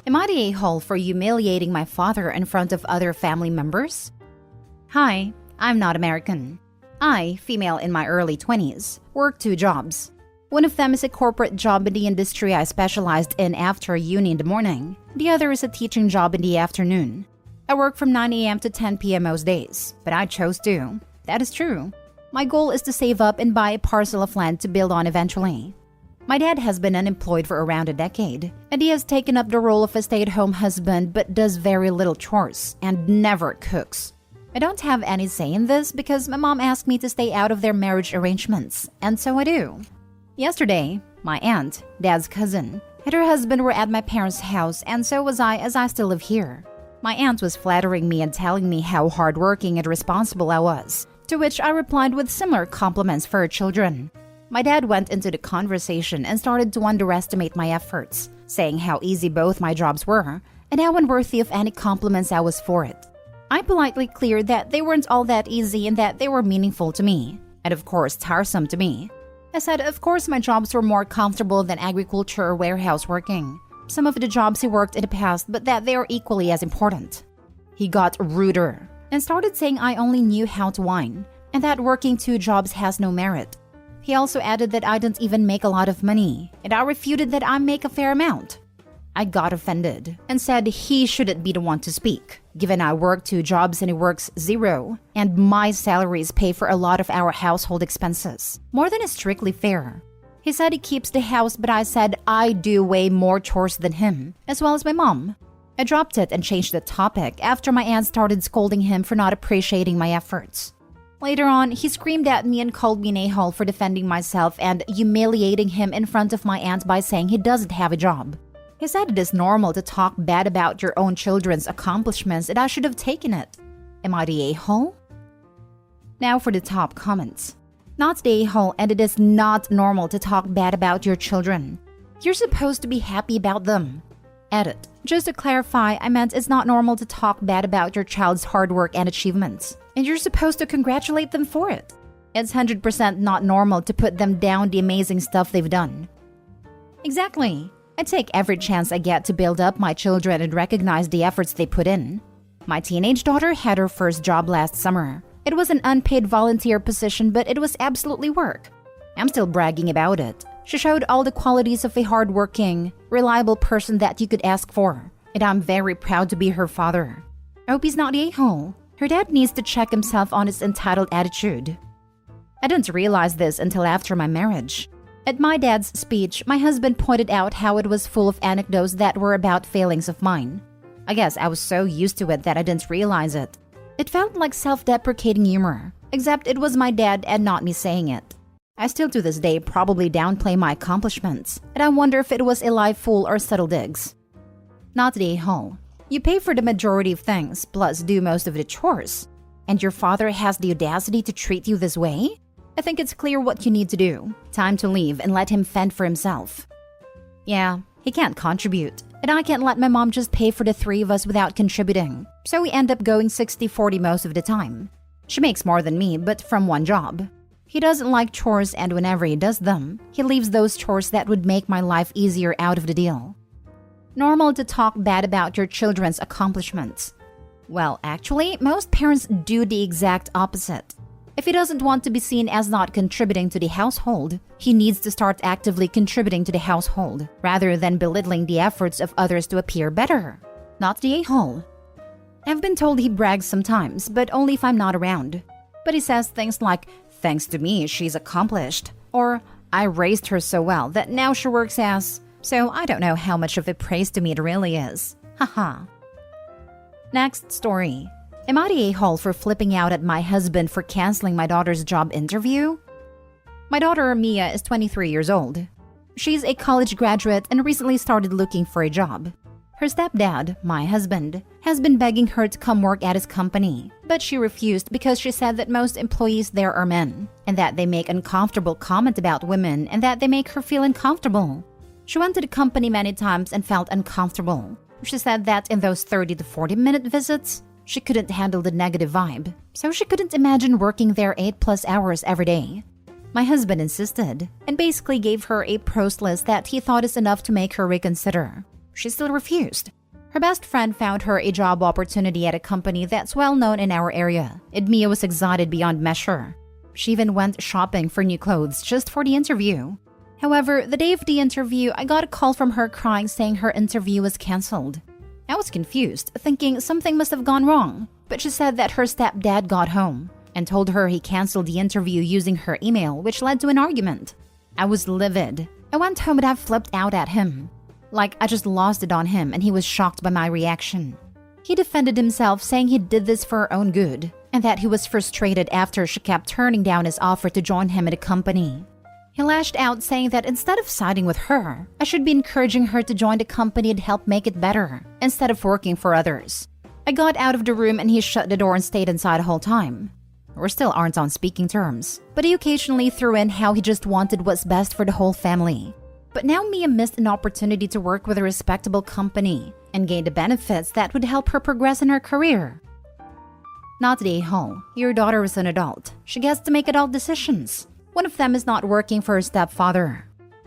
Am I the a-hole for humiliating my father in front of other family members? Hi, I'm not American. I, female in my early 20s, work 2 jobs. One of them is a corporate job in the industry I specialized in after uni in the morning. The other is a teaching job in the afternoon. I work from 9 a.m. to 10 p.m. most days, but I chose to. That is true. My goal is to save up and buy a parcel of land to build on eventually. My dad has been unemployed for around a decade, and he has taken up the role of a stay-at-home husband but does very little chores and never cooks. I don't have any say in this because my mom asked me to stay out of their marriage arrangements, and so I do. Yesterday, my aunt, dad's cousin, and her husband were at my parents' house, and so was I, as I still live here. My aunt was flattering me and telling me how hardworking and responsible I was, to which I replied with similar compliments for her children. My dad went into the conversation and started to underestimate my efforts, saying how easy both my jobs were and how unworthy of any compliments I was for it. I politely cleared that they weren't all that easy and that they were meaningful to me, and of course tiresome to me. I said of course my jobs were more comfortable than agriculture or warehouse working, some of the jobs he worked in the past, but that they are equally as important. He got ruder and started saying I only knew how to whine, and that working 2 jobs has no merit. He also added that I didn't even make a lot of money, and I refuted that I make a fair amount. I got offended and said he shouldn't be the one to speak, given I work 2 jobs and he works 0, and my salaries pay for a lot of our household expenses, more than is strictly fair. He said he keeps the house, but I said I do way more chores than him, as well as my mom. I dropped it and changed the topic after my aunt started scolding him for not appreciating my efforts. Later on, he screamed at me and called me an a-hole for defending myself and humiliating him in front of my aunt by saying he doesn't have a job. He said it is normal to talk bad about your own children's accomplishments and I should have taken it. Am I the a-hole? Now for the top comments. Not the a-hole, and it is not normal to talk bad about your children. You're supposed to be happy about them. Edit. Just to clarify, I meant it's not normal to talk bad about your child's hard work and achievements, and you're supposed to congratulate them for it. It's 100% not normal to put them down the amazing stuff they've done. Exactly. I take every chance I get to build up my children and recognize the efforts they put in. My teenage daughter had her first job last summer. It was an unpaid volunteer position, but it was absolutely work. I'm still bragging about it. She showed all the qualities of a hardworking, reliable person that you could ask for, and I'm very proud to be her father. I hope he's not the a-hole. Her dad needs to check himself on his entitled attitude. I didn't realize this until after my marriage. At my dad's speech, my husband pointed out how it was full of anecdotes that were about failings of mine. I guess I was so used to it that I didn't realize it. It felt like self-deprecating humor, except it was my dad and not me saying it. I still to this day probably downplay my accomplishments, and I wonder if it was a live fool or subtle digs. Not the a-hole. You pay for the majority of things, plus do most of the chores. And your father has the audacity to treat you this way? I think it's clear what you need to do. Time to leave and let him fend for himself. Yeah, he can't contribute, and I can't let my mom just pay for the 3 of us without contributing, so we end up going 60-40 most of the time. She makes more than me, but from 1 job. He doesn't like chores, and whenever he does them, he leaves those chores that would make my life easier out of the deal. Normal to talk bad about your children's accomplishments. Well, actually, most parents do the exact opposite. If he doesn't want to be seen as not contributing to the household, he needs to start actively contributing to the household, rather than belittling the efforts of others to appear better. Not the a-hole. I've been told he brags sometimes, but only if I'm not around. But he says things like, "Thanks to me, she's accomplished," or "I raised her so well that now she works as..." So I don't know how much of a praise to me it really is. Haha. Next story. Am I the a-hole for flipping out at my husband for canceling my daughter's job interview? My daughter, Mia, is 23 years old. She's a college graduate and recently started looking for a job. Her stepdad, my husband, has been begging her to come work at his company, but she refused because she said that most employees there are men, and that they make uncomfortable comments about women and that they make her feel uncomfortable. She went to the company many times and felt uncomfortable. She said that in those 30 to 40-minute visits, she couldn't handle the negative vibe, so she couldn't imagine working there 8+ hours every day. My husband insisted, and basically gave her a pros list that he thought is enough to make her reconsider. She still refused. Her best friend found her a job opportunity at a company that's well known in our area, and Mia was excited beyond measure. She even went shopping for new clothes just for the interview. However, the day of the interview, I got a call from her crying saying her interview was cancelled. I was confused, thinking something must have gone wrong, but she said that her stepdad got home and told her he cancelled the interview using her email, which led to an argument. I was livid. I went home and I flipped out at him. Like I just lost it on him and he was shocked by my reaction. He defended himself, saying he did this for her own good and that he was frustrated after she kept turning down his offer to join him at a company. He lashed out, saying that instead of siding with her, I should be encouraging her to join the company and help make it better, instead of working for others. I got out of the room and he shut the door and stayed inside the whole time. We still aren't on speaking terms, but he occasionally threw in how he just wanted what's best for the whole family. But now Mia missed an opportunity to work with a respectable company and gain the benefits that would help her progress in her career. Not the a-hole. Your daughter is an adult. She gets to make adult decisions. One of them is not working for her stepfather.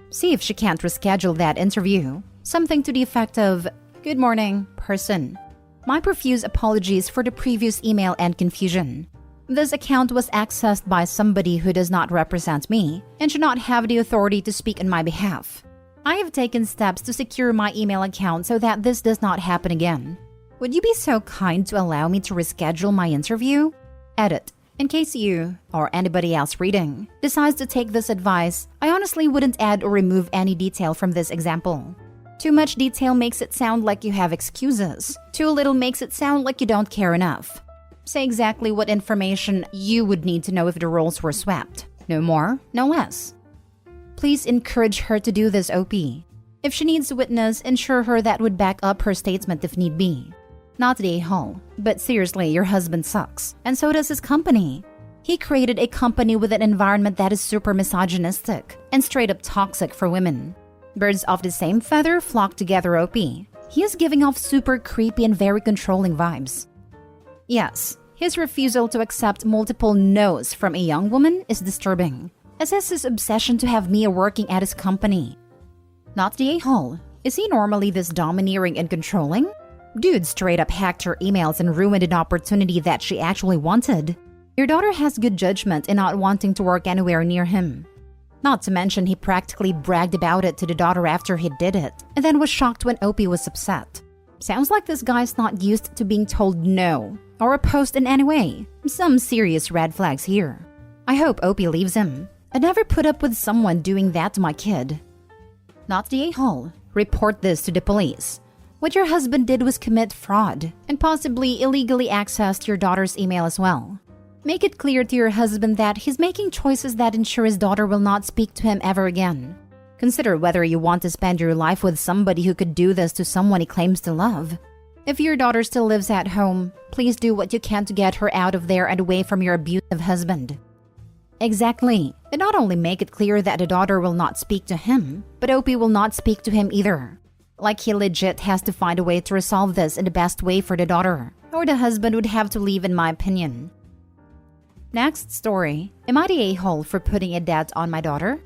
See if she can't reschedule that interview. Something to the effect of, "Good morning, person. My profuse apologies for the previous email and confusion. This account was accessed by somebody who does not represent me and should not have the authority to speak on my behalf. I have taken steps to secure my email account so that this does not happen again. Would you be so kind to allow me to reschedule my interview? Edit. In case you, or anybody else reading, decides to take this advice, I honestly wouldn't add or remove any detail from this example. Too much detail makes it sound like you have excuses. Too little makes it sound like you don't care enough. Say exactly what information you would need to know if the roles were swapped. No more, no less. Please encourage her to do this, OP. If she needs a witness, ensure her that would back up her statement if need be. Not the a-hole, but seriously, your husband sucks, and so does his company. He created a company with an environment that is super misogynistic and straight up toxic for women. Birds of the same feather flock together, OP. He is giving off super creepy and very controlling vibes. Yes, his refusal to accept multiple no's from a young woman is disturbing, as is his obsession to have Mia working at his company. Not the a-hole. Is he normally this domineering and controlling? Dude straight up hacked her emails and ruined an opportunity that she actually wanted. Your daughter has good judgment in not wanting to work anywhere near him. Not to mention he practically bragged about it to the daughter after he did it, and then was shocked when Opie was upset. Sounds like this guy's not used to being told no, or opposed in any way. Some serious red flags here. I hope Opie leaves him. I'd never put up with someone doing that to my kid. Not the a-hole. Report this to the police. What your husband did was commit fraud, and possibly illegally accessed your daughter's email as well. Make it clear to your husband that he's making choices that ensure his daughter will not speak to him ever again. Consider whether you want to spend your life with somebody who could do this to someone he claims to love. If your daughter still lives at home, please do what you can to get her out of there and away from your abusive husband. Exactly. And not only make it clear that the daughter will not speak to him, but Opie will not speak to him either. Like he legit has to find a way to resolve this in the best way for the daughter, or the husband would have to leave, in my opinion. Next story. Am I the a-hole for putting a debt on my daughter?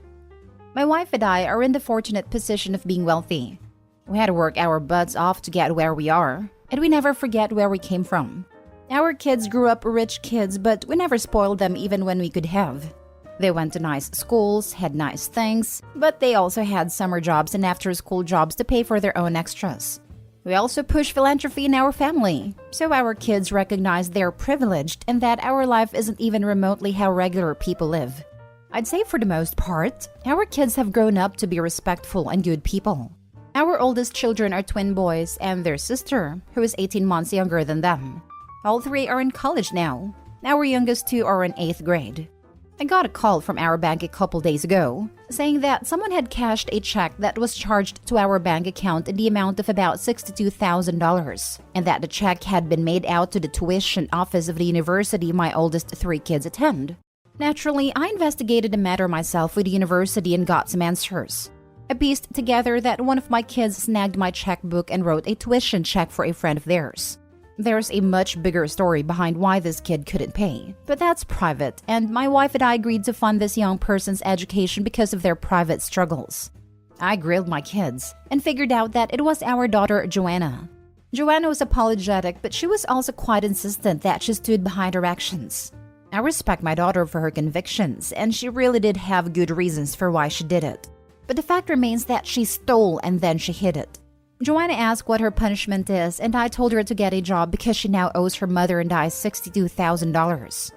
My wife and I are in the fortunate position of being wealthy. We had to work our butts off to get where we are, and we never forget where we came from. Our kids grew up rich kids, but we never spoiled them even when we could have. They went to nice schools, had nice things, but they also had summer jobs and after-school jobs to pay for their own extras. We also push philanthropy in our family, so our kids recognize they're privileged and that our life isn't even remotely how regular people live. I'd say for the most part, our kids have grown up to be respectful and good people. Our oldest children are twin boys and their sister, who is 18 months younger than them. All three are in college now. Our youngest two are in 8th grade. I got a call from our bank a couple days ago, saying that someone had cashed a check that was charged to our bank account in the amount of about $62,000, and that the check had been made out to the tuition office of the university my oldest 3 kids attend. Naturally, I investigated the matter myself with the university and got some answers. I pieced together that one of my kids snagged my checkbook and wrote a tuition check for a friend of theirs. There's a much bigger story behind why this kid couldn't pay, but that's private, and my wife and I agreed to fund this young person's education because of their private struggles. I grilled my kids and figured out that it was our daughter Joanna. Joanna was apologetic, but she was also quite insistent that she stood behind her actions. I respect my daughter for her convictions, and she really did have good reasons for why she did it. But the fact remains that she stole and then she hid it. Joanna asked what her punishment is, and I told her to get a job because she now owes her mother and I $62,000.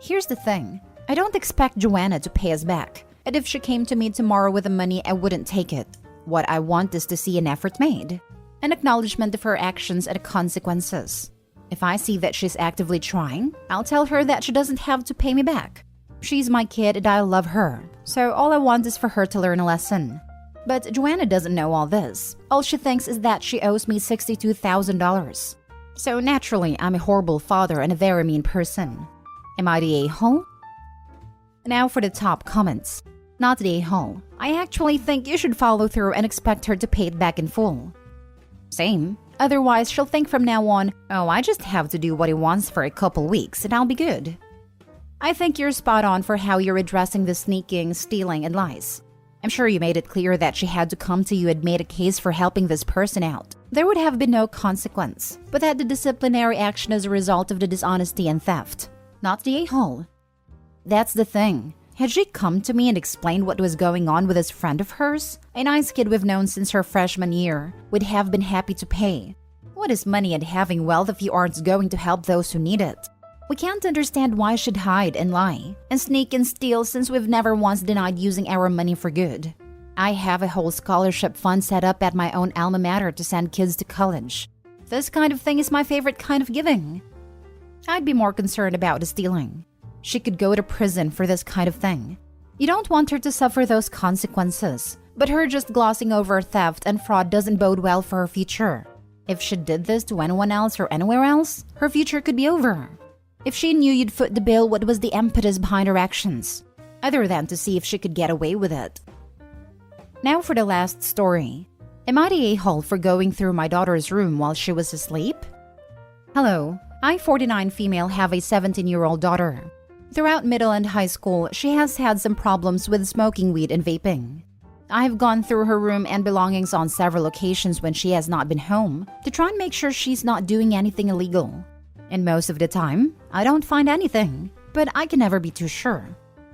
Here's the thing. I don't expect Joanna to pay us back, and if she came to me tomorrow with the money, I wouldn't take it. What I want is to see an effort made, an acknowledgement of her actions and the consequences. If I see that she's actively trying, I'll tell her that she doesn't have to pay me back. She's my kid and I love her, so all I want is for her to learn a lesson. But Joanna doesn't know all this. All she thinks is that she owes me $62,000. So naturally, I'm a horrible father and a very mean person. Am I the a-hole? Now for the top comments. Not the a-hole. I actually think you should follow through and expect her to pay it back in full. Same. Otherwise, she'll think from now on, oh, I just have to do what he wants for a couple weeks and I'll be good. I think you're spot on for how you're addressing the sneaking, stealing, and lies. I'm sure you made it clear that she had to come to you and made a case for helping this person out. There would have been no consequence, but that the disciplinary action is a result of the dishonesty and theft, not the a-hole. That's the thing. Had she come to me and explained what was going on with this friend of hers, a nice kid we've known since her freshman year, would have been happy to pay. What is money and having wealth if you aren't going to help those who need it? We can't understand why she'd hide and lie, and sneak and steal since we've never once denied using our money for good. I have a whole scholarship fund set up at my own alma mater to send kids to college. This kind of thing is my favorite kind of giving. I'd be more concerned about the stealing. She could go to prison for this kind of thing. You don't want her to suffer those consequences, but her just glossing over theft and fraud doesn't bode well for her future. If she did this to anyone else or anywhere else, her future could be over. If she knew you'd foot the bill, what was the impetus behind her actions? Other than to see if she could get away with it. Now for the last story. Am I the a-hole for going through my daughter's room while she was asleep? Hello, I, 49 female, have a 17-year-old daughter. Throughout middle and high school, she has had some problems with smoking weed and vaping. I have gone through her room and belongings on several occasions when she has not been home to try and make sure she's not doing anything illegal. And most of the time, I don't find anything, but I can never be too sure.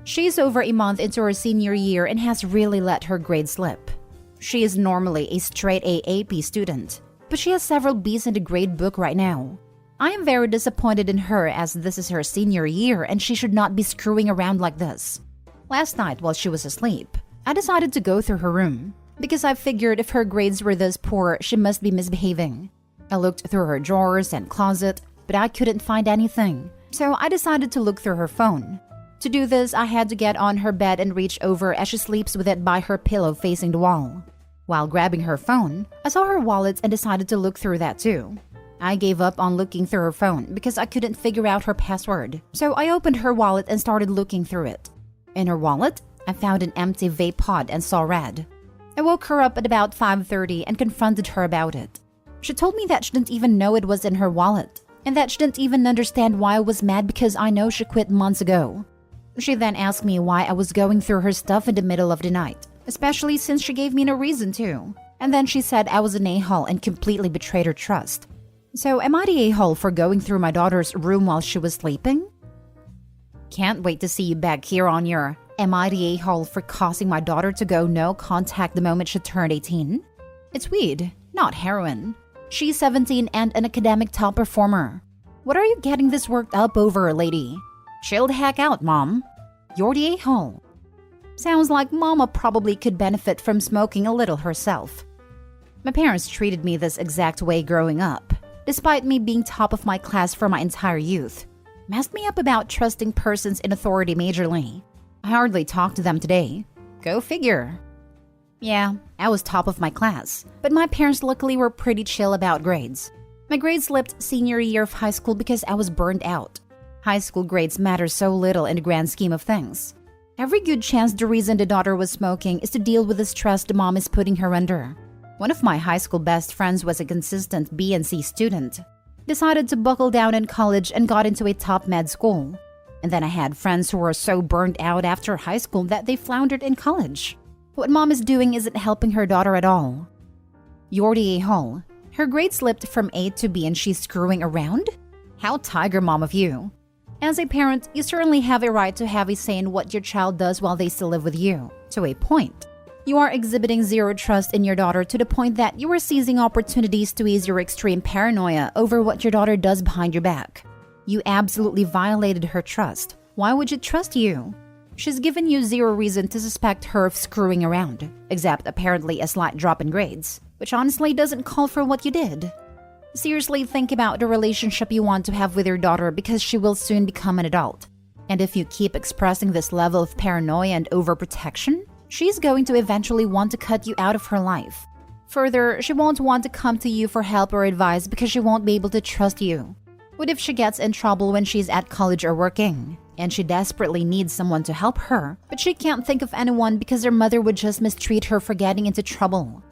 She's over a month into her senior year and has really let her grades slip. She is normally a straight A AP student, but she has several B's in the grade book right now. I am very disappointed in her as this is her senior year and she should not be screwing around like this. Last night while she was asleep, I decided to go through her room because I figured if her grades were this poor, she must be misbehaving. I looked through her drawers and closet, but I couldn't find anything, so I decided to look through her phone. To do this, I had to get on her bed and reach over as she sleeps with it by her pillow facing the wall. While grabbing her phone, I saw her wallet and decided to look through that too. I gave up on looking through her phone because I couldn't figure out her password, so I opened her wallet and started looking through it. In her wallet, I found an empty vape pod and saw red. I woke her up at about 5:30 and confronted her about it. She told me that she didn't even know it was in her wallet, and that she didn't even understand why I was mad because I know she quit months ago. She then asked me why I was going through her stuff in the middle of the night, especially since she gave me no reason to. And then she said I was an a-hole and completely betrayed her trust. So am I the a-hole for going through my daughter's room while she was sleeping? Can't wait to see you back here on your am I the a-hole for causing my daughter to go no contact the moment she turned 18? It's weed, not heroin. She's 17 and an academic top performer. What are you getting this worked up over, lady? Chill the heck out, Mom. You're the a-hole. Sounds like Mama probably could benefit from smoking a little herself. My parents treated me this exact way growing up, despite me being top of my class for my entire youth. Messed me up about trusting persons in authority majorly. I hardly talk to them today. Go figure. Yeah, I was top of my class, but my parents luckily were pretty chill about grades. My grades slipped senior year of high school because I was burned out. High school grades matter so little in the grand scheme of things. Every good chance the reason the daughter was smoking is to deal with the stress the mom is putting her under. One of my high school best friends was a consistent B and C student. Decided to buckle down in college and got into a top med school. And then I had friends who were so burned out after high school that they floundered in college. What mom is doing isn't helping her daughter at all. You're the a-hole. Her grade slipped from A to B and she's screwing around? How tiger mom of you. As a parent, you certainly have a right to have a say in what your child does while they still live with you, to a point. You are exhibiting zero trust in your daughter to the point that you are seizing opportunities to ease your extreme paranoia over what your daughter does behind your back. You absolutely violated her trust. Why would she trust you? She's given you zero reason to suspect her of screwing around, except apparently a slight drop in grades, which honestly doesn't call for what you did. Seriously think about the relationship you want to have with your daughter because she will soon become an adult. And if you keep expressing this level of paranoia and overprotection, she's going to eventually want to cut you out of her life. Further, she won't want to come to you for help or advice because she won't be able to trust you. What if she gets in trouble when she's at college or working, and she desperately needs someone to help her, but she can't think of anyone because her mother would just mistreat her for getting into trouble?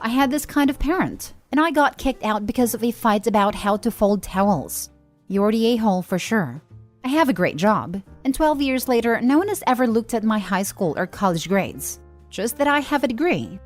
I had this kind of parent, and I got kicked out because of a fight about how to fold towels. You're the a-hole for sure. I have a great job, and 12 years later, no one has ever looked at my high school or college grades. Just that I have a degree.